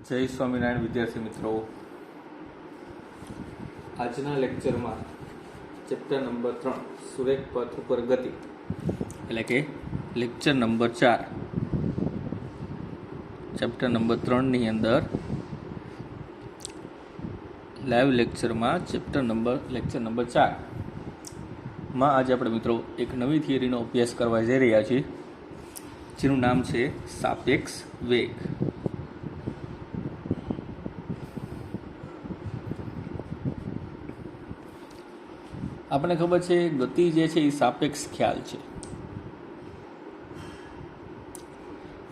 જય સ્વામિનારાયણ વિદ્યાર્થી મિત્રો, આજના લેક્ચરમાં ચેપ્ટર નંબર 3 સુરેખ પથ ઉપર ગતિ એટલે કે લેક્ચર નંબર 4 ચેપ્ટર નંબર 3ની અંદર લાઈવ લેક્ચરમાં લેક્ચર નંબર 4માં આજે આપણે મિત્રો એક નવી થિયરીનો અભ્યાસ કરવા જઈ રહ્યા છીએ, જેનું નામ છે સાપેક્ષ વેગ. આપણને ખબર છે ગતિ જે છે એ સાપેક્ષ ખ્યાલ છે.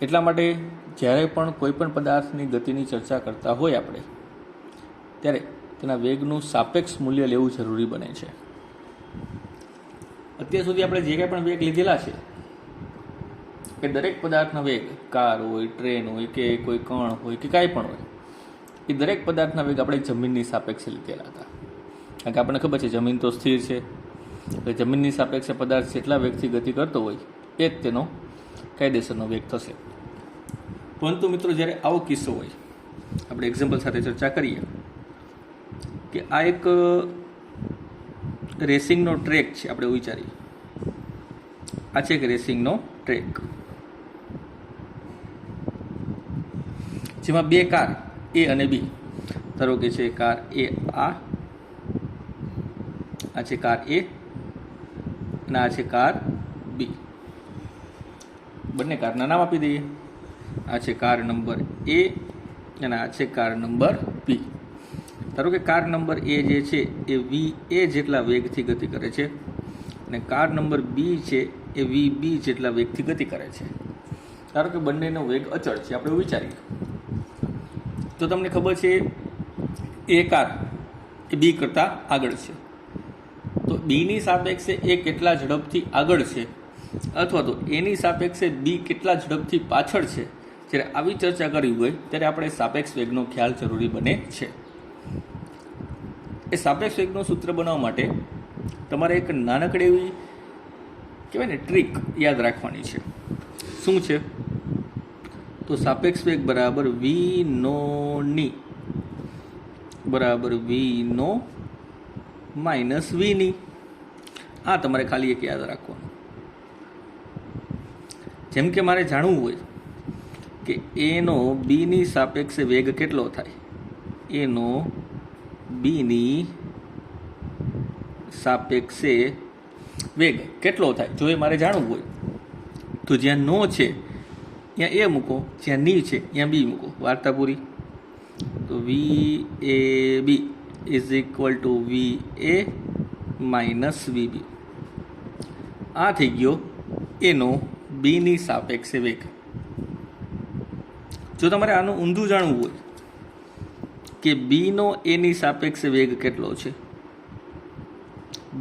એટલા માટે જ્યારે પણ કોઈ પણ પદાર્થની ગતિની ચર્ચા કરતા હોય આપણે, ત્યારે તેના વેગનું સાપેક્ષ મૂલ્ય લેવું જરૂરી બને છે. અત્યાર સુધી આપણે જે કંઈ પણ વેગ લીધેલા છે કે દરેક પદાર્થના વેગ, કાર હોય, ટ્રેન હોય કે કોઈ કણ હોય કે કાંઈ પણ હોય, એ દરેક પદાર્થના વેગ આપણે જમીનની સાપેક્ષે લીધેલા હતા. કારણ કે આપણને ખબર છે જમીન તો સ્થિર છે, એટલે જમીનની સાપેક્ષે પદાર્થ જેટલા વેગથી ગતિ કરતો હોય એ જ તેનો કાયદેસરનો વેગ થશે. પરંતુ મિત્રો જ્યારે આવો કિસ્સો હોય, આપણે એક્ઝામ્પલ સાથે ચર્ચા કરીએ કે આ એક રેસિંગનો ટ્રેક છે. આપણે એવું વિચારીએ આ છે એક રેસિંગનો ટ્રેક, જેમાં બે કાર એ અને બી, ધારો કે છે કાર એ, આ છે કાર એ અને આ છે કાર બી. બંને કારના નામ આપી દઈએ. આ છે કાર નંબર એ અને આ છે કાર નંબર બી. ધારો કે કાર નંબર એ જે છે એ વી એ જેટલા વેગથી ગતિ કરે છે અને કાર નંબર બી છે એ વી બી જેટલા વેગથી ગતિ કરે છે. ધારો કે બંનેનો વેગ અચળ છે. આપણે વિચારીએ તો તમને ખબર છે એ કાર એ બી કરતાં આગળ છે, તો બીની સાપેક્ષે એ કેટલા ઝડપથી આગળ છે અથવા તો એની સાપેક્ષે બી કેટલા ઝડપથી પાછળ છે, જ્યારે આવી ચર્ચા કરવી હોય ત્યારે આપણે સાપેક્ષ વેગનો ખ્યાલ જરૂરી બને છે. એ સાપેક્ષ વેગનું સૂત્ર બનાવવા માટે તમારે એક નાનકડી એવી કહેવાય ને ટ્રીક યાદ રાખવાની છે. શું છે? તો સાપેક્ષ વેગ બરાબર વી નો ની બરાબર વી નો માઇનસ વીની. આ તમારે ખાલી એક યાદ રાખવાનું. જેમ કે મારે જાણવું હોય કે એનો બીની સાપેક્ષે વેગ કેટલો થાય, એનો બીની સાપેક્ષે વેગ કેટલો થાય, જો એ મારે જાણવું હોય તો જ્યાં નો છે ત્યાં એ મૂકો, જ્યાં ની છે ત્યાં બી મૂકો. વાર્તા પૂરી. તો V A B is equal to V A minus V B. આ થઈ ગયો એનો બીની સાપેક્ષે વેગ. જો તમારે આનું ઊંધું જાણવું હોય કે બીનો એની સાપેક્ષે વેગ કેટલો છે,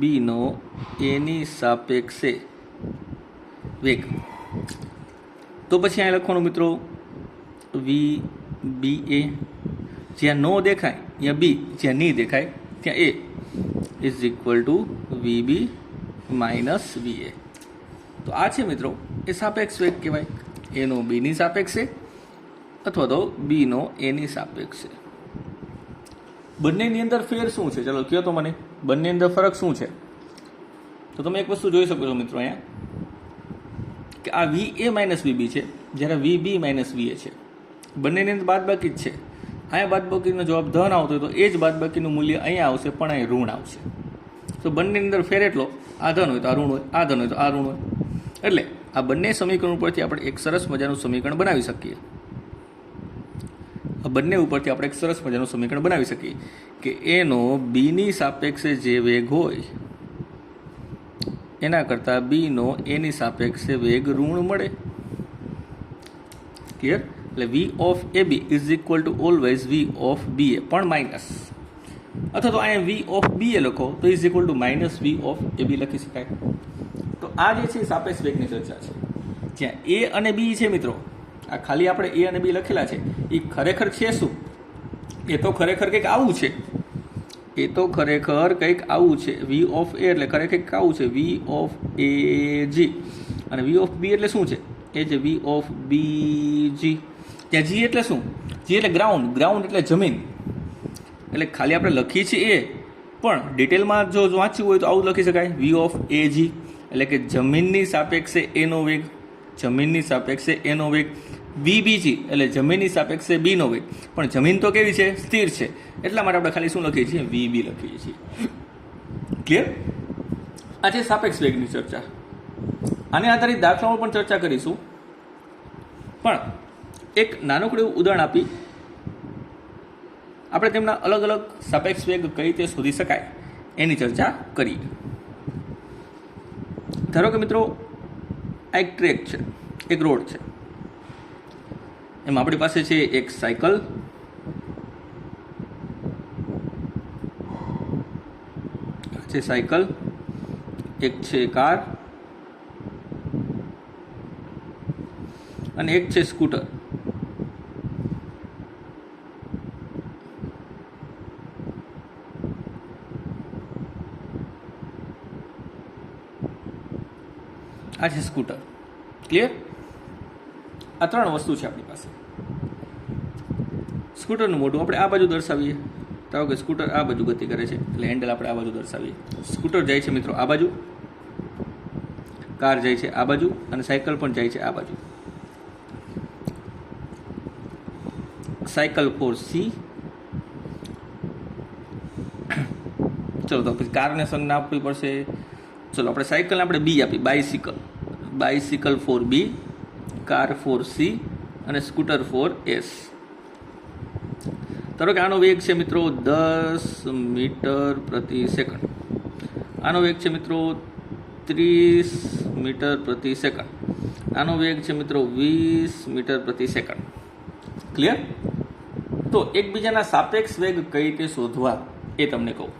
બીનો એની સાપેક્ષે વેગ, તો પછી અહીં લખવાનું મિત્રો વી બી એ. જ્યાં નો દેખાય ત્યાં બી, જ્યાં નહીં દેખાય ત્યાં A is equal to V B minus V A. તો આ છે મિત્રો એ સાપેક્ષ વેગ કહેવાય, એનો બીની સાપેક્ષે અથવા તો બીનો એની સાપેક્ષે. બંનેની અંદર ફેર શું છે? ચલો કહો તો મને, બંને અંદર ફરક શું છે? તો તમે એક વસ્તુ જોઈ શકો છો મિત્રો અહીંયા કે આ વી એ માઇનસ વી બી છે, જ્યારે વી બી માઇનસ વી એ છે. બંનેની અંદર બાદબાકી જ છે. અહીંયા બાદબાકીનો જવાબ ધન આવતો હોય તો એ જ બાદબાકીનું મૂલ્ય અહીંયા આવશે, પણ અહીં ઋણ આવશે. તો બંનેની અંદર ફેર એટલો, આ ધન હોય તો આ ઋણ હોય, આ ધન હોય તો આ ઋણ હોય. એટલે આ બંને સમીકરણ ઉપરથી આપણે એક સરસ મજાનું સમીકરણ બનાવી શકીએ. આ બંને ઉપરથી આપણે એક સરસ મજાનું સમીકરણ બનાવી શકીએ કે એનો બીની સાપેક્ષે જે વેગ હોય એના કરતાં બીનો એની સાપેક્ષે વેગ ઋણ મળે. ક્લિયર? એટલે V of A B is equal to always V of B A, પણ માઇનસ, અથવા તો અહીંયા વી ઓફ બી એ લખો તો is equal to minus V of A B લખી શકાય. તો આ જે છે સાપેક્ષ વેગની ચર્ચા છે. જ્યાં એ અને બી છે મિત્રો, આ ખાલી આપણે એ અને બી લખેલા છે, એ ખરેખર છે શું? એ તો ખરેખર કંઈક આવું છે. એ તો ખરેખર કંઈક આવું છે. વી ઓફ એ એટલે ખરેખર કંઈક આવું છે, વી ઓફ એ જી. અને વી ઓફ બી એટલે શું છે? એ જે વી ઓફ બી જી. ત્યાં જી એટલે શું? જી એટલે ગ્રાઉન્ડ, ગ્રાઉન્ડ એટલે જમીન. એટલે ખાલી આપણે લખીએ છીએ એ, પણ ડિટેલમાં જો વાંચ્યું હોય તો આવું લખી શકાય, વી ઓફ એ જી, એટલે કે જમીનની સાપેક્ષે એનો વેગ, જમીનની સાપેક્ષે એનો વેગ. વી બીજી એટલે જમીનની સાપેક્ષે બીનો વેગ, પણ જમીન તો કેવી છે? સ્થિર છે. એટલા માટે આપણે ખાલી શું લખીએ છીએ? વી બી લખીએ છીએ. ક્લિયર? આ છે સાપેક્ષ વેગની ચર્ચા. આને આધારિત દાખલાઓ પણ ચર્ચા કરીશું, પણ એક નાનકડું એવું ઉદાહરણ આપી આપણે તેમના અલગ અલગ સાપેક્ષ વેગ કઈ રીતે શોધી શકાય એની ચર્ચા કરીએ. ધારો કે મિત્રો આ એક ટ્રેક છે, એક રોડ છે, એમાં આપણી પાસે છે એક સાયકલ, એક છે કાર અને એક છે સ્કૂટર. આ છે સ્કૂટર. ક્લિયર? આ ત્રણ વસ્તુ છે આપણી પાસે. સ્કૂટરનું મોઢું આપણે આ બાજુ દર્શાવીએ. ધારો કે સ્કૂટર આ બાજુ ગતિ કરે છે, એટલે હેન્ડલ આપણે આ બાજુ દર્શાવીએ. સ્કૂટર જાય છે મિત્રો આ બાજુ, કાર જાય છે આ બાજુ, અને સાયકલ પણ જાય છે આ બાજુ. Cycle four C. ચલો તો પછી કારને સંજ્ઞા આપવી પડશે. ચલો આપણે સાયકલને આપણે બી આપી, બાઇસિકલ. બાઇસિકલ ફોર બી, કાર ફોર સી અને સ્કૂટર ફોર એસ. ધારો કે આનો વેગ છે મિત્રો 10 મીટર પ્રતિ સેકન્ડ. આનો વેગ છે મિત્રો 30 મીટર પ્રતિ સેકન્ડ. આનો વેગ છે મિત્રો 20 મીટર પ્રતિ સેકન્ડ. ક્લિયર? તો એકબીજાના સાપેક્ષ વેગ કઈ રીતે શોધવા એ તમને કહું.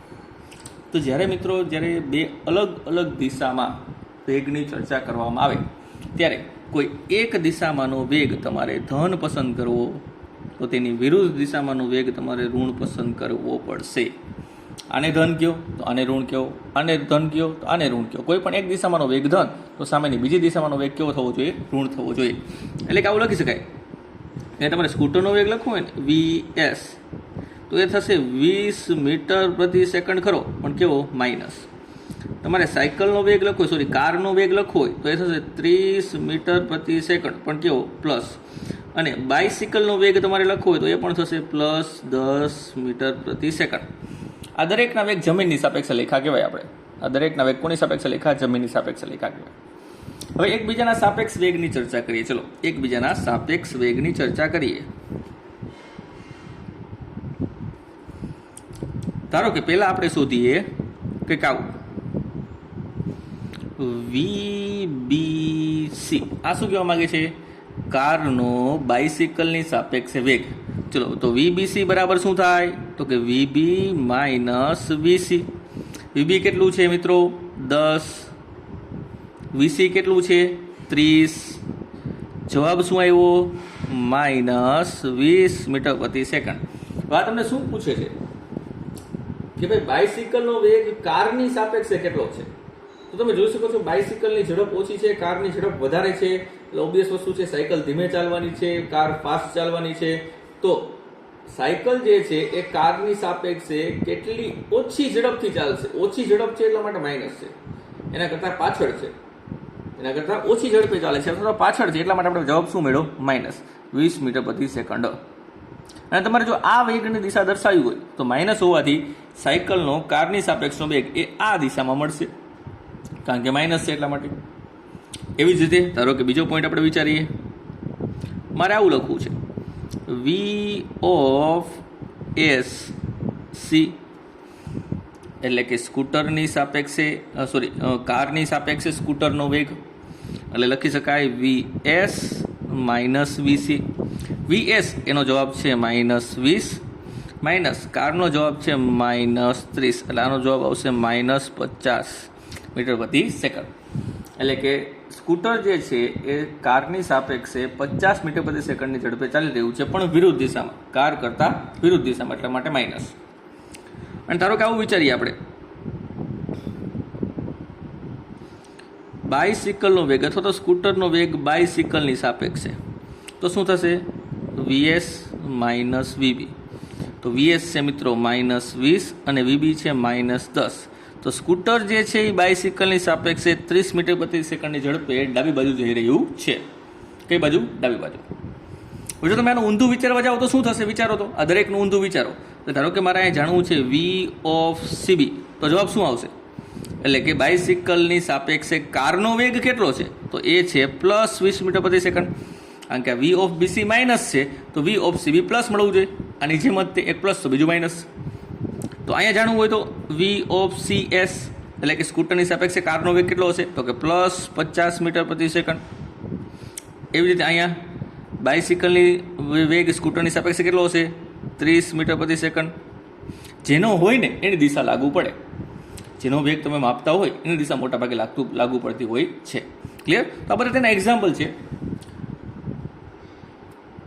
તો જ્યારે મિત્રો બે અલગ અલગ દિશામાં વેગની ચર્ચા કરવામાં આવે ત્યારે કોઈ એક દિશામાંનો વેગ તમારે ધન પસંદ કરવો, તો તેની વિરુદ્ધ દિશામાંનો વેગ તમારે ઋણ પસંદ કરવો પડશે. આને ધન કયો તો આને ઋણ કયો, આને ધન કયો તો આને ઋણ કયો. કોઈ પણ એક દિશામાંનો વેગ ધન તો સામેની બીજી દિશામાંનો વેગ કેવો થવો જોઈએ? ઋણ થવો જોઈએ. એટલે કે આવું લખી શકાય કે તમારે સ્કૂટરનો વેગ લખવો હોય ને VS, તો એ થશે 20 મીટર પ્રતિ સેકન્ડ ખરો, પણ કેવો? માઇનસ. તમારે સાયકલનો વેગ લખવો, કારનો વેગ લખવો હોય તો એ થશે 30 મીટર પ્રતિ સેકન્ડ, પણ કેવો? પ્લસ. અને બાઇસિકલનો વેગ તમારે લખવો હોય તો એ પણ થશે પ્લસ 10 મીટર પ્રતિ સેકન્ડ. આ દરેકના વેગ જમીનની સાપેક્ષે લેખા કહેવાય. આપણે આ દરેકના વેગ કોની સાપેક્ષે લેખા? જમીનની સાપેક્ષે લેખા કહેવાય. હવે એકબીજાના સાપેક્ષ વેગની ચર્ચા કરીએ. ચલો એકબીજાના સાપેક્ષ વેગની ચર્ચા કરીએ. ધારો કે પહેલા આપણે શોધીએ કે આવું VBC. આ શું કહેવા માંગે છે? કારનો બાઇસિકલની સાપેક્ષે વેગ. ચલો તો VBC બરાબર શું થાય? તો કે VB માઇનસ VC. VB કેટલું છે મિત્રો? 10. VC કેટલું છે? 30. જવાબ શું આવ્યો? માઇનસ 20 મીટર પ્રતિ સેકન્ડ. આ તમને શું પૂછે છે કે ભાઈ બાઇસિકલનો વેગ કારની સાપેક્ષે કેટલો છે? તો તમે જોઈ શકો છો બાઇસિકલની ઝડપ ઓછી છે, કારની ઝડપ વધારે છે. એટલે ઓબ્વિયસ વસ્તુ છે, સાયકલ ધીમે ચાલવાની છે, કાર ફાસ્ટ ચાલવાની છે. તો સાયકલ જે છે એ કારની સાપેક્ષે કેટલી ઓછી ઝડપથી ચાલશે? ઓછી ઝડપ છે એટલા માટે માઇનસ છે, એના કરતાં પાછળ છે, એના કરતાં ઓછી ઝડપે ચાલે છે અથવા પાછળ છે, એટલા માટે આપણે જવાબ શું મેળવ્યો? માઇનસ 20 મીટર પ્રતિ સેકન્ડ. અને તમારે જો આ વેગની દિશા દર્શાવી હોય તો માઇનસ હોવાથી સાયકલનો કારની સાપેક્ષનો વેગ એ આ દિશામાં મળશે, કારણ કે માઇનસ છે એટલા માટે. એવી જ રીતે ધારો કે બીજો પોઈન્ટ આપણે વિચારીએ. મારે આવું લખવું છે V ઓફ S C, એટલે કે સ્કૂટરની સાપેક્ષે કારની સાપેક્ષે સ્કૂટરનો વેગ. એટલે લખી શકાય VS માઇનસ VC. VS એનો જવાબ છે માઇનસ 20, માઇનસ કારનો જવાબ છે માઇનસ 30, એટલે આનો જવાબ આવશે માઇનસ 50 મીટર પ્રતિ સેકન્ડ. એટલે કે સ્કૂટર જે છે એ કારની સાપેક્ષે 50 મીટર પ્રતિ સેકન્ડની ઝડપે ચાલી રહ્યું છે, પણ વિરુદ્ધ દિશામાં, કાર કરતાં વિરુદ્ધ દિશામાં, એટલા માટે માઇનસ. અને ધારો કે આવું વિચારીએ આપણે, બાઇસિકલનો વેગ અથવા તો સ્કૂટરનો વેગ બાઇસિકલની સાપેક્ષે, તો શું થશે? VS minus VB. તો VS છે મિત્રો -20 અને VB છે -10. તો સ્કૂટર જે છે એ બાઇસિકલની સાપેક્ષે 30 મીટર પ્રતિ સેકન્ડની ઝડપે ડાબી બાજુ જઈ રહ્યું છે. કઈ બાજુ? ડાબી બાજુ. જો તમે આનું ઊંધું વિચારવા જાઓ તો શું થશે? વિચારો તો, આ દરેકનું ઊંધું વિચારો. તો ધારો કે મારે અહીંયા જાણવું છે V of CB, તો જવાબ શું આવશે? એટલે કે બાઇસિકલની સાપેક્ષે કારનો વેગ કેટલો છે? તો એ છે +20 મીટર પ્રતિ સેકન્ડ. કારણ કે V of BC માઇનસ છે, તો V of CB પ્લસ મળવું જોઈએ. આની જેમ જ તે એક પ્લસ તો બીજું માઇનસ. તો અહીંયા જાણવું હોય તો V of CS એટલે કે સ્કૂટરની સાપેક્ષે કારનો વેગ કેટલો હશે? તો કે +50 મીટર પ્રતિ સેકન્ડ. એવી રીતે અહીંયા બાઇસિકલની વેગ સ્કૂટરની સાપેક્ષે કેટલો હશે? 30 મીટર પ્રતિ સેકન્ડ. જેનો હોય ને એની દિશા લાગુ પડે. જેનો વેગ તમે માપતા હોય એની દિશા મોટાભાગે લાગુ પડતી હોય છે. ક્લિયર? તો આ બધા તેના એક્ઝામ્પલ છે.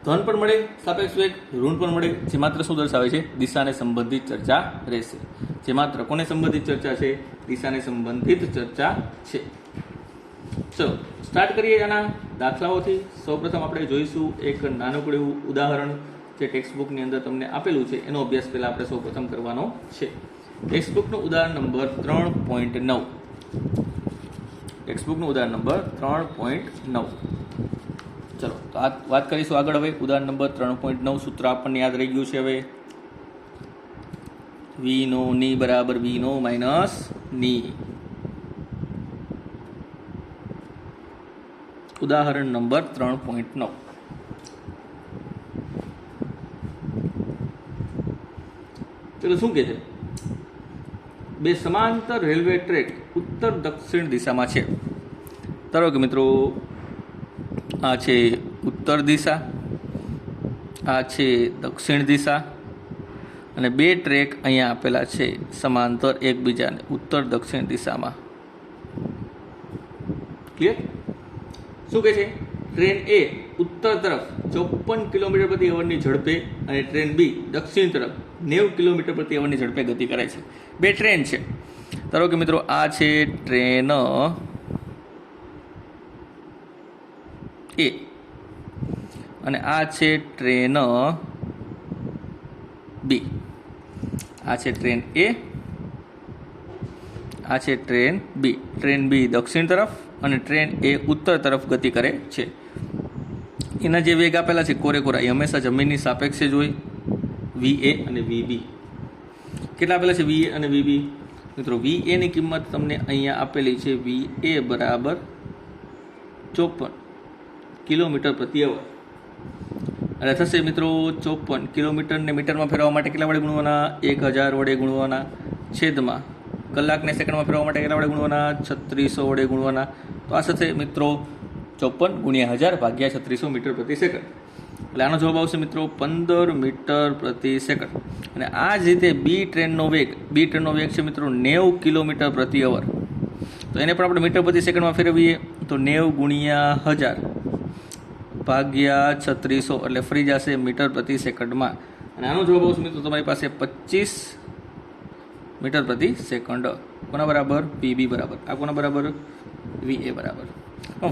ધન પણ મળે સાપેક્ષ વેગ, ઋણ પણ મળે, જે માત્ર શું દર્શાવે છે? દિશાને સંબંધિત ચર્ચા રહેશે. જે માત્ર કોને સંબંધિત ચર્ચા છે? દિશાને સંબંધિત ચર્ચા છે. ચલો સ્ટાર્ટ કરીએ આના દાખલાઓથી. સૌપ્રથમ આપણે જોઈશું એક નાનકડું એવું ઉદાહરણ જે ટેક્સ્ટબુકની અંદર તમને આપેલું છે. એનો અભ્યાસ પહેલાં આપણે સૌપ્રથમ કરવાનો છે. ટેક્સ્ટબુકનું ઉદાહરણ નંબર 3.9. ટેક્સ્ટબુકનું ઉદાહરણ નંબર 3.9. ચલો તો આ વાત કરીશું આગળ. હવે ઉદાહરણ નંબર 3.9 સૂત્ર આપણને યાદ રહી ગયું છે. હવે V નો ની બરાબર V નો માઇનસ ની. ઉદાહરણ નંબર 3.9. ચલો શું કહે છે? બે સમાંતર રેલવે ટ્રેક ઉત્તર દક્ષિણ દિશામાં છે. ધારો કે મિત્રો આ છે ઉત્તર દિશા, આ છે દક્ષિણ દિશા, અને બે ટ્રેક અહીંયા આપેલા છે સમાંતર એકબીજાને ઉત્તર દક્ષિણ દિશામાં. ક્લિયર? શું કહે છે? ટ્રેન A ઉત્તર તરફ 54 કિલોમીટર પ્રતિ અવરની ઝડપે અને ટ્રેન B દક્ષિણ તરફ 90 કિલોમીટર પ્રતિ અવરની ઝડપે ગતિ કરે છે. બે ટ્રેન છે. ધારો કે મિત્રો આ છે ટ્રેન A અને આ છે ટ્રેન B. આ છે ટ્રેન A, આ છે ટ્રેન B. ટ્રેન B દક્ષિણ તરફ અને ટ્રેન A ઉત્તર તરફ ગતિ કરે છે. એના જે વેગ આપેલા છે કોરેકોરા એ હંમેશા જમીનની સાપેક્ષે જ હોય. VA અને VB કેટલા આપેલા છે? VA અને VB. મિત્રો VA ની કિંમત તમને અહીંયા આપેલી છે. VA બરાબર 54 કિલોમીટર પ્રતિ અવર. એટલે થશે મિત્રો 54 કિલોમીટરને મીટરમાં ફેરવવા માટે કેટલા વડે ગુણવાના? 1000 વડે ગુણવાના. છેદમાં કલાકને સેકન્ડમાં ફેરવવા માટે કેટલા વડે ગુણવાના? 3600 વડે ગુણવાના. તો આ સાથે મિત્રો 54 ગુણ્યા 1000 ભાગ્યા 3600 મીટર પ્રતિ સેકન્ડ. એટલે આનો જવાબ આવશે મિત્રો 15 મીટર પ્રતિ સેકન્ડ. અને આ જ રીતે બી ટ્રેનનો વેગ છે મિત્રો 90 કિલોમીટર પ્રતિ અવર. તો એને પણ આપણે મીટર પ્રતિ સેકન્ડમાં ફેરવીએ તો 90 ગુણ્યા 1000 ભાગ્યા 3600 એટલે ફરી જશે મીટર પ્રતિ સેકન્ડમાં. અને આનો જવાબ આવશે મિત્રો તમારી પાસે 25 મીટર પ્રતિ સેકન્ડ. કોના બરાબર? PB બરાબર. આ કોના બરાબર? VA બરાબર.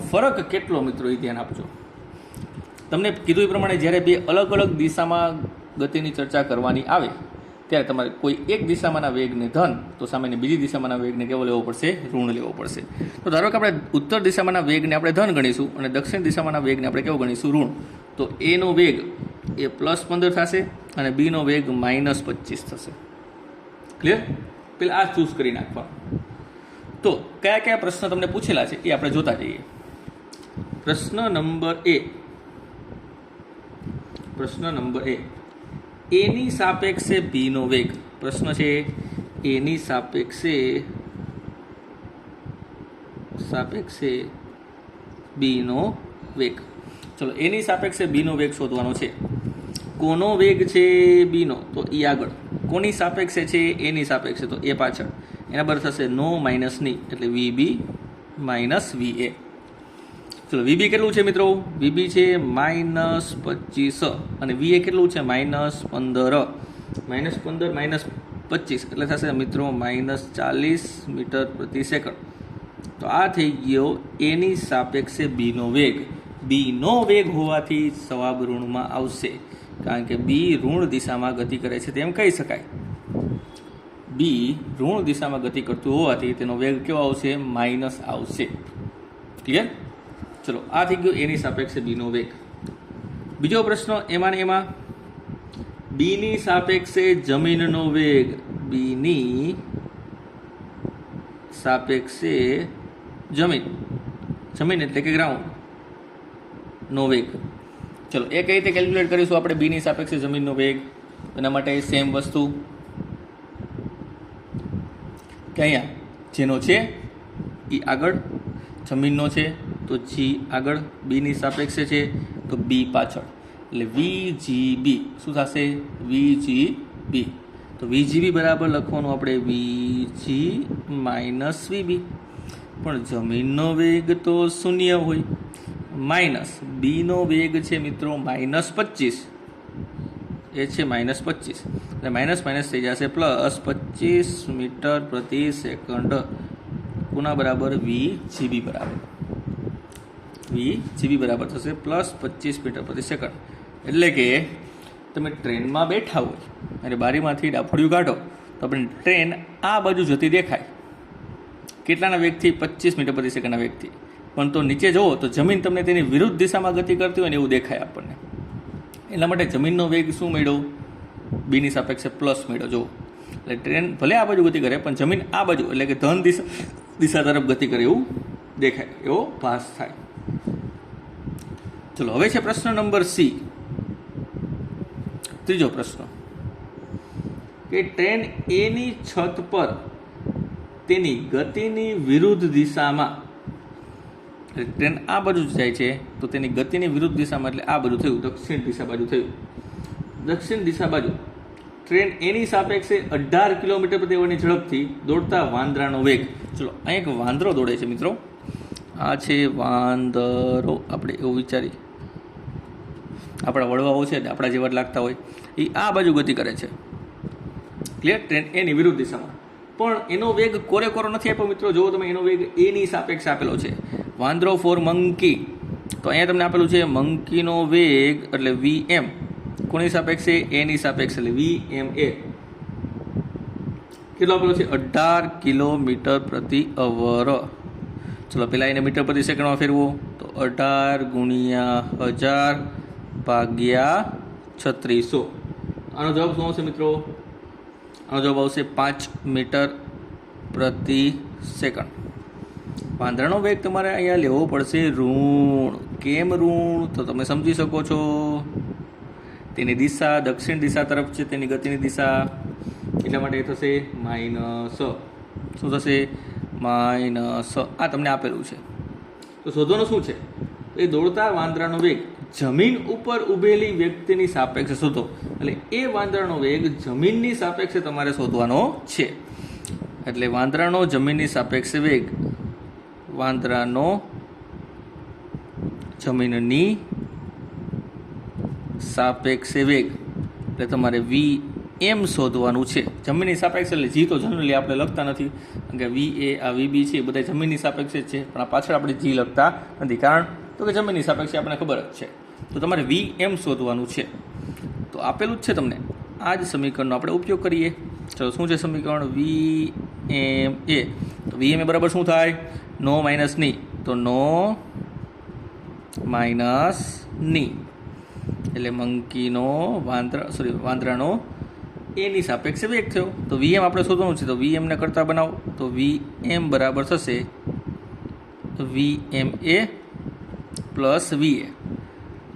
ફરક કેટલો મિત્રો એ ધ્યાન આપજો. તમને કીધું એ પ્રમાણે જ્યારે બે અલગ અલગ દિશામાં ગતિની ચર્ચા કરવાની આવે ત્યારે તમારે કોઈ એક દિશામાંના વેગને ધન તો સામેની બીજી દિશામાંના વેગને કેવો લેવો પડશે? ઋણ લેવો પડશે. તો ધારો કે આપણે ઉત્તર દિશામાંના વેગને આપણે ધન ગણીશું અને દક્ષિણ દિશામાંના વેગને આપણે કેવો ગણીશું? ઋણ. તો A નો વેગ એ +15 થશે અને B નો વેગ -25 થશે. ક્લિયર? પેલા આ ચૂઝ કરી નાખવા. તો કયા કયા પ્રશ્ન તમને પૂછેલા છે એ આપણે જોતા જઈએ. પ્રશ્ન નંબર A. A ની સાપેક્ષે B નો વેગ. પ્રશ્ન છે A ની સાપેક્ષે B નો વેગ. ચલો A ની સાપેક્ષે B નો વેગ શોધવાનો છે. કોનો વેગ છે? B નો. તો E આગળ. કોની સાપેક્ષે છે? A ની સાપેક્ષે. તો A પાછળ. એના બરાબર થશે નો માઇનસ ની એટલે VB માઇનસ VA. ચલો VB કેટલું છે મિત્રો? VB છે -25 અને VA કેટલું છે? -15. -15 -25 એટલે થશે મિત્રો -40 મીટર પ્રતિ સેકન્ડ. તો આ થઈ ગયો A ની સાપેક્ષે B નો વેગ. બીનો વેગ હોવાથી જવાબ ઋણમાં આવશે, કારણ કે બી ઋણ દિશામાં ગતિ કરે છે તેમ કહી શકાય. બી ઋણ દિશામાં ગતિ કરતું હોવાથી તેનો વેગ કેવો આવશે? માઇનસ આવશે. ક્લિયર? ચલો, આ થઈ ગયો એની સાપેક્ષે બીનો વેગ. બીજો પ્રશ્ન એમાં બીની સાપેક્ષે જમીનનો વેગ. બીની સાપેક્ષે જમીન એટલે કે ગ્રાઉન્ડ નો વેગ. ચલો, એ કઈ રીતે કેલ્ક્યુલેટ કરીશું આપણે બીની સાપેક્ષે જમીનનો વેગ? એના માટે સેમ વસ્તુ કે અહીંયા જેનો છે એ આગળ જમીનનો છે તો જી આગળ, બીની સાપેક્ષે છે તો બી પાછળ, એટલે VGB શું થશે? VGB. તો VGB બરાબર લખવાનું આપણે VG માઇનસ VB. પણ જમીનનો વેગ તો શૂન્ય હોય, માઇનસ બીનો વેગ છે મિત્રો -25, એ છે -25, એટલે માઇનસ થઈ જશે +25 મીટર પ્રતિ સેકન્ડ. કોના બરાબર? VGB બરાબર. VGB બરાબર થશે +25 મીટર પ્રતિ સેકન્ડ. એટલે કે તમે ટ્રેનમાં બેઠા હોય અને બારીમાંથી ડાફોડિયું કાઢો તો આપણે ટ્રેન આ બાજુ જતી દેખાય. કેટલાના વેગથી? 25 મીટર પ્રતિ સેકન્ડના વેગથી. પણ તો નીચે જુઓ તો જમીન તમને તેની વિરુદ્ધ દિશામાં ગતિ કરતી હોય ને એવું દેખાય આપણને. એટલા માટે જમીનનો વેગ શું મળ્યો? બીની સાપેક્ષે પ્લસ મળ્યો. જુઓ, એટલે ટ્રેન ભલે આ બાજુ ગતિ કરે પણ જમીન આ બાજુ એટલે કે ધન દિશા તરફ ગતિ કરે એવું દેખાય, એવો ભાસ થાય. ચલો, હવે છે પ્રશ્ન નંબર C. ત્રીજો પ્રશ્ન કે ટ્રેન એની છત પર તેની ગતિની વિરુદ્ધ દિશામાં, ટ્રેન આ બાજુ જાય છે તો તેની ગતિની વિરુદ્ધ દિશામાં, એટલે આ બાજુ થયું, દક્ષિણ દિશા બાજુ થયું. દક્ષિણ દિશા બાજુ ટ્રેન એની સાપેક્ષે 18 કિલોમીટર પ્રતિ અવરની ઝડપથી દોડતા વાંદરાનો વેગ. ચલો, અહીં એક વાંદરો દોડે છે મિત્રો. આ છે વાંદરો. આપણે એવું વિચારી, આપણા વડવાઓ છે આપણા જેવા લાગતા હોય, એ આ બાજુ ગતિ કરે છે. ક્લિયર? ટ્રેન એની વિરુદ્ધ દિશામાં. પણ એનો વેગ કોરો નથી આપ્યો મિત્રો. જુઓ તમે, એનો વેગ એની સાપેક્ષે આપેલો છે. વાંદરો ફોર મંકી, તો અહીંયા તમને આપેલું છે મંકીનો વેગ એટલે VM. કોની સાપેક્ષે? એની સાપેક્ષે, એટલે VMA. કેટલો આપેલો છે? 18 કિલોમીટર પ્રતિ અવર. ચલો, પેલા એને મીટર પ્રતિ સેકન્ડમાં ફેરવો તો 18 ગુણ્યા 1000 ભાગ્યા 3600. આનો જવાબ શું આવશે મિત્રો? આનો જવાબ આવશે 5 મીટર પ્રતિ સેકન્ડ. વાંદરાનો વેગ તમારે અહીંયા લેવો પડશે ઋણ. કેમ ઋણ? તો તમે સમજી શકો છો. તેની દિશા દક્ષિણ દિશા તરફ છે, તેની ગતિની દિશા, એટલા માટે એ થશે માઇનસ. શું થશે? માઇનસ. આ તમને આપેલું છે. તો શોધવાનું શું છે? એ દોડતા વાંદરાનો વેગ જમીન ઉપર ઊભેલી વ્યક્તિની સાપેક્ષે શોધો. એટલે એ વાંદરાનો વેગ જમીનની સાપેક્ષે તમારે શોધવાનો છે. એટલે વાંદરાનો જમીનની સાપેક્ષે વેગ, વાંદરાનો જમીનની સાપેક્ષે વેગ, એટલે તમારે VM શોધવાનું છે. જમીનની સાપેક્ષે એટલે જી તો જનરલી આપણે લખતા નથી, કારણ કે VA આ VB છે એ બધા જમીનની સાપેક્ષે જ છે, પણ આ પાછળ આપણે જી લખતા નથી. કારણ તો કે જમીનની સાપેક્ષે આપણને ખબર જ છે. તો તમારે VM શોધવાનું છે. તો આપેલું જ છે તમને. આ જ સમીકરણનો આપણે ઉપયોગ કરીએ. ચલો, શું છે સમીકરણ? VMA. તો VMA બરાબર શું થાય? નો માઇનસ ની, તો નો માઇનસ ની, એટલે મંકીનો વાંદરાનો એની સાપેક્ષે વેગ થયો. તો VM આપણે શોધવાનું છે. તો VM ને કરતા બનાવો તો VM બરાબર થશે VMA પ્લસ VA.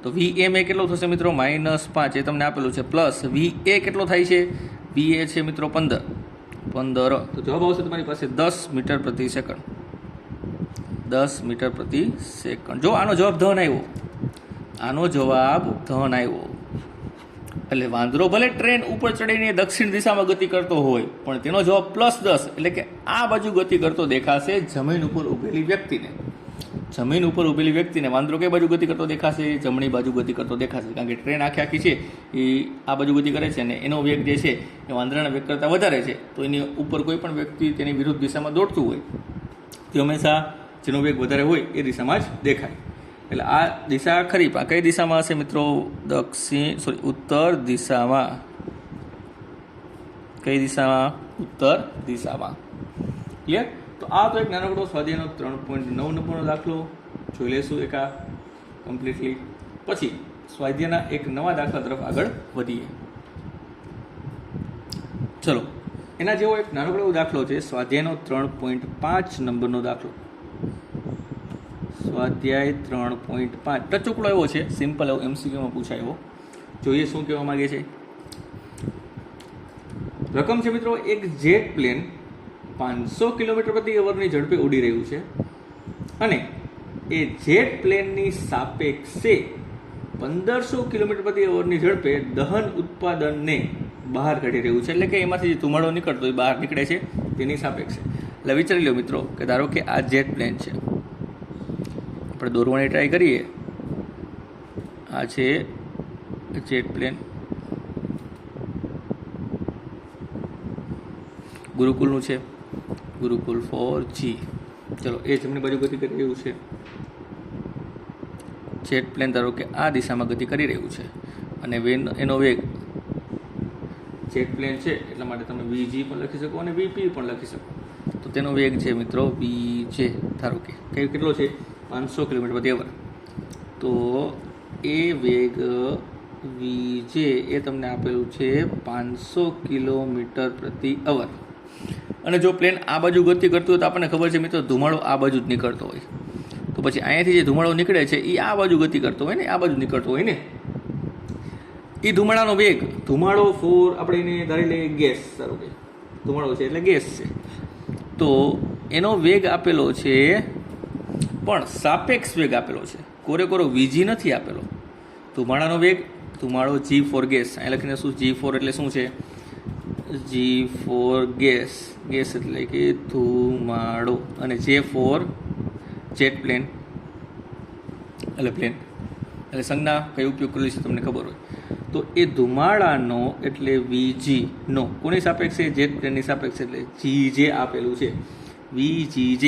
તો VMA કેટલો થશે મિત્રો? -5, એ તમને આપેલું છે. પ્લસ VA કેટલો થાય છે? VA છે મિત્રો 15. તો જવાબ આવશે તમારી પાસે 10 મીટર પ્રતિ સેકન્ડ. 10 મીટર પ્રતિ સેકન્ડ. જો આનો જવાબ ધન આવ્યો, આનો જવાબ ધન આવ્યો. એટલે વાંદરો ભલે ટ્રેન ઉપર ચડીને દક્ષિણ દિશામાં ગતિ કરતો હોય, પણ તેનો જવાબ +10, એટલે કે આ બાજુ ગતિ કરતો દેખાશે જમીન ઉપર ઊભેલી વ્યક્તિને. જમીન ઉપર ઊભેલી વ્યક્તિને વાંદરો કઈ બાજુ ગતિ કરતો દેખાશે? જમણી બાજુ ગતિ કરતો દેખાશે, કારણ કે ટ્રેન આખી છે એ આ બાજુ ગતિ કરે છે અને એનો વેગ જે છે એ વાંદરાના વેગ કરતાં વધારે છે. તો એની ઉપર કોઈ પણ વ્યક્તિ તેની વિરુદ્ધ દિશામાં દોડતું હોય તે હંમેશા જેનો વેગ વધારે હોય એ દિશામાં જ દેખાય. એટલે આ દિશા ખરી પણ કઈ દિશામાં હશે મિત્રો? ઉત્તર દિશામાં. કઈ દિશામાં? ઉત્તર દિશામાં. ક્લિયર? તો આ તો એક નાનકડો સ્વાધ્યાયનો 3.9 નંબરનો દાખલો જોઈ લેશું એક આ કમ્પ્લીટલી. પછી સ્વાધ્યાયના એક નવા દાખલા તરફ આગળ વધીએ. ચલો, એના જેવો એક નાનકડો દાખલો છે સ્વાધ્યાયનો 3.5 નંબરનો દાખલો. સ્વાધ્યાય 3.5 ટચુકડો એવો છે, સિમ્પલ એવો, MCQમાં પૂછાય એવો. જોઈએ શું કહેવા માંગે છે. રકમ છે મિત્રો, એક જેટ પ્લેન 500 કિલોમીટર પ્રતિ અવરની ઝડપે ઉડી રહ્યું છે અને એ જેટ પ્લેનની સાપેક્ષે 1500 કિલોમીટર પ્રતિ અવરની ઝડપે દહન ઉત્પાદનને બહાર કાઢી રહ્યું છે. એટલે કે એમાંથી જે ધુમાડો નીકળતો એ બહાર નીકળે છે તેની સાપેક્ષે. એટલે વિચારી લો મિત્રો કે ધારો કે આ જેટ પ્લેન છે, આપણે દોરવાની ટ્રાય કરીએ. આ છે જેટ પ્લેન, ગુરુકુલનું છે, ગુરુકુલ 4G. ચલો, એ જમણી બાજુ ગતિ કરી રહ્યું છે. જેટ પ્લેન ધારો કે આ દિશામાં ગતિ કરી રહ્યું છે અને એનો વેગ, જેટ પ્લેન છે એટલા માટે તમે VG પણ લખી શકો અને VP પણ લખી શકો. તો તેનો વેગ છે મિત્રો VJ. ધારો કે કેટલો છે? 500 કિલોમીટર પ્રતિ અવર. તો એ વેગ VJ એ તમને આપેલું છે 500 કિલોમીટર પ્રતિ અવર. અને જો પ્લેન આ બાજુ ગતિ કરતું હોય તો આપણને ખબર છે મિત્રો ધુમાડો આ બાજુ જ નીકળતો હોય. તો પછી અહીંયાથી જે ધુમાડો નીકળે છે એ આ બાજુ ગતિ કરતો હોય ને, આ બાજુ નીકળતો હોય ને. એ ધુમાડાનો વેગ, ધુમાડો આપણે એને ધારી લઈએ ગેસ. સારું કે ધુમાડો છે એટલે ગેસ છે. તો એનો વેગ આપેલો છે પણ સાપેક્ષ વેગ આપેલો છે, કોરો VG નથી આપેલો. ધુમાડાનો વેગ, ધુમાડો G4 ગેસ. અહીં લખીને શું? G4 એટલે શું છે? G4 ગેસ, ગેસ એટલે કે ધુમાડો. અને J4 જેટ પ્લેન એટલે પ્લેન. એટલે સંજ્ઞા કઈ ઉપયોગ કરેલી છે તમને ખબર હોય તો એ ધુમાડાનો એટલે VG નો કોની સાપેક્ષે? જેટ પ્લેનની સાપેક્ષે. એટલે GJ આપેલું છે, VGJ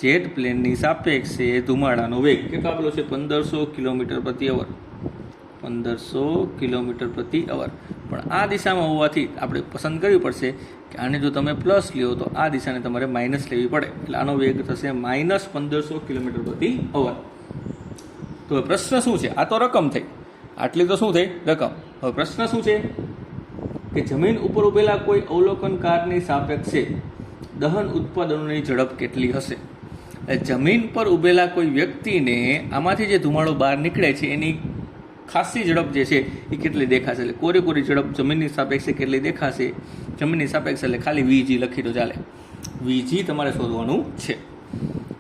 જેટ પ્લેનની સાપેક્ષે ધુમાડાનો વેગ કેટલો આપેલો છે? 1500 કિલોમીટર પ્રતિ અવર. 1500 કિલોમીટર પ્રતિ અવર. પણ આ દિશામાં હોવાથી આપણે પસંદ કરવી પડશે કે આને જો તમે પ્લસ લ્યો તો આ દિશાને તમારે માઇનસ લેવી પડે. એટલે આનો વેગ થશે -1500 કિલોમીટર પ્રતિ અવર. તો પ્રશ્ન શું છે? આ તો રકમ થઈ, આટલી તો શું થઈ? રકમ. હવે પ્રશ્ન શું છે કે જમીન ઉપર ઉભેલા કોઈ અવલોકનકારની સાપેક્ષે દહન ઉત્પાદનોની ઝડપ કેટલી હશે? જમીન પર ઉભેલા કોઈ વ્યક્તિને આમાંથી જે ધુમાડો બહાર નીકળે છે એની ખાસી ઝડપ જે છે એ કેટલી દેખાશે? એટલે કોરી ઝડપ જમીનની સાપેક્ષે કેટલી દેખાશે? જમીનની સાપેક્ષે એટલે ખાલી VG લખી દો ચાલે. VG તમારે શોધવાનું છે.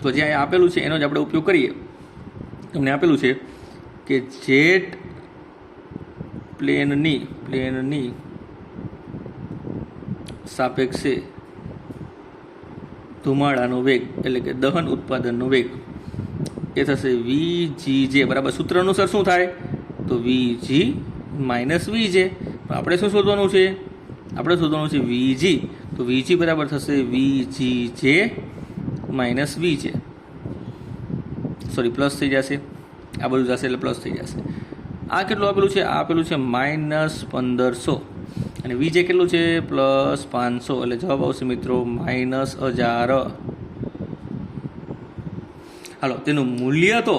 તો જે અહીંયા આપેલું છે એનો જ આપણે ઉપયોગ કરીએ. તમને આપેલું છે કે જેટ પ્લેનની સાપેક્ષે ધુમાડાનો વેગ એટલે કે દહન ઉત્પાદનનો વેગ એ થશે VGJ બરાબર. સૂત્ર અનુસાર શું થાય? તો VG માઇનસ VJ. આપણે શું શોધવાનું છે? આપણે શોધવાનું છે VG. તો VG બરાબર થશે VGJ minus VJ. Sorry, plus થઈ જશે. આ બધું જશે એટલે પ્લસ થઈ જશે. આ કેટલું આપેલું છે? આ આપેલું છે -1500 અને VJ કેટલું છે? +500. એટલે જવાબ આવશે મિત્રો -1000. હાલો, તેનું મૂલ્ય તો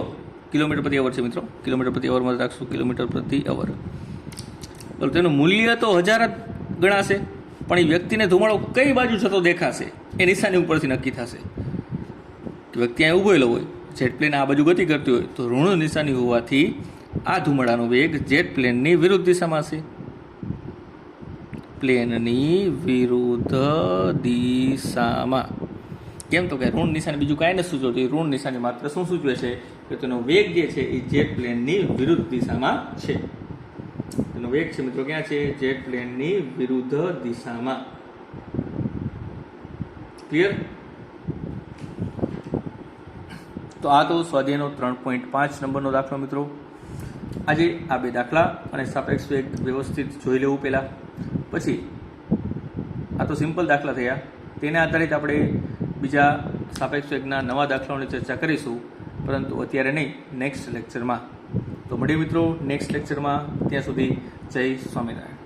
કિલોમીટર પ્રતિ અવર છે મિત્રો. કિલોમીટર પ્રતિ અવરમાં રાખશું, કિલોમીટર પ્રતિ અવર. બોલો, તેનું મૂલ્ય તો 1000 જ ગણાશે. પણ એ વ્યક્તિને ધુમાડો કઈ બાજુ જતો દેખાશે એ નિશાની ઉપરથી નક્કી થશે. વ્યક્તિ અહીંયા ઊભેલો હોય, જેટ પ્લેન આ બાજુ ગતિ કરતી હોય તો ઋણ નિશાની હોવાથી આ ધુમાડાનો વેગ જેટ પ્લેનની વિરુદ્ધ દિશામાં હશે. પ્લેનની વિરુદ્ધ દિશામાં. કેમ? તો કે ઋણ નિશાની બીજું કાંઈ નથી સૂચવતું. ઋણ નિશાની માત્ર શું સૂચવે છે કે તેનો વેગ જે છે એ જેટ પ્લેનની વિરુદ્ધ દિશામાં છે. તેનો વેગ છે મિત્રો ક્યાં છે? જેટ પ્લેનની વિરુદ્ધ દિશામાં. ક્લિયર? તો આ તો સ્વાધ્યાયનો 3.5 નંબરનો દાખલો મિત્રો. આજે આ બે દાખલા અને સાપેક્ષ વેગ વ્યવસ્થિત જોઈ લેવું પહેલાં. પછી આ તો સિમ્પલ દાખલા થયા, તેના આધારિત આપણે બીજા સાપેક્ષ વેગના નવા દાખલાઓની ચર્ચા કરીશું પરંતુ અત્યારે નહીં, નેક્સ્ટ લેક્ચરમાં. તો મળીએ મિત્રો નેક્સ્ટ લેક્ચરમાં. ત્યાં સુધી જય સ્વામિનારાયણ.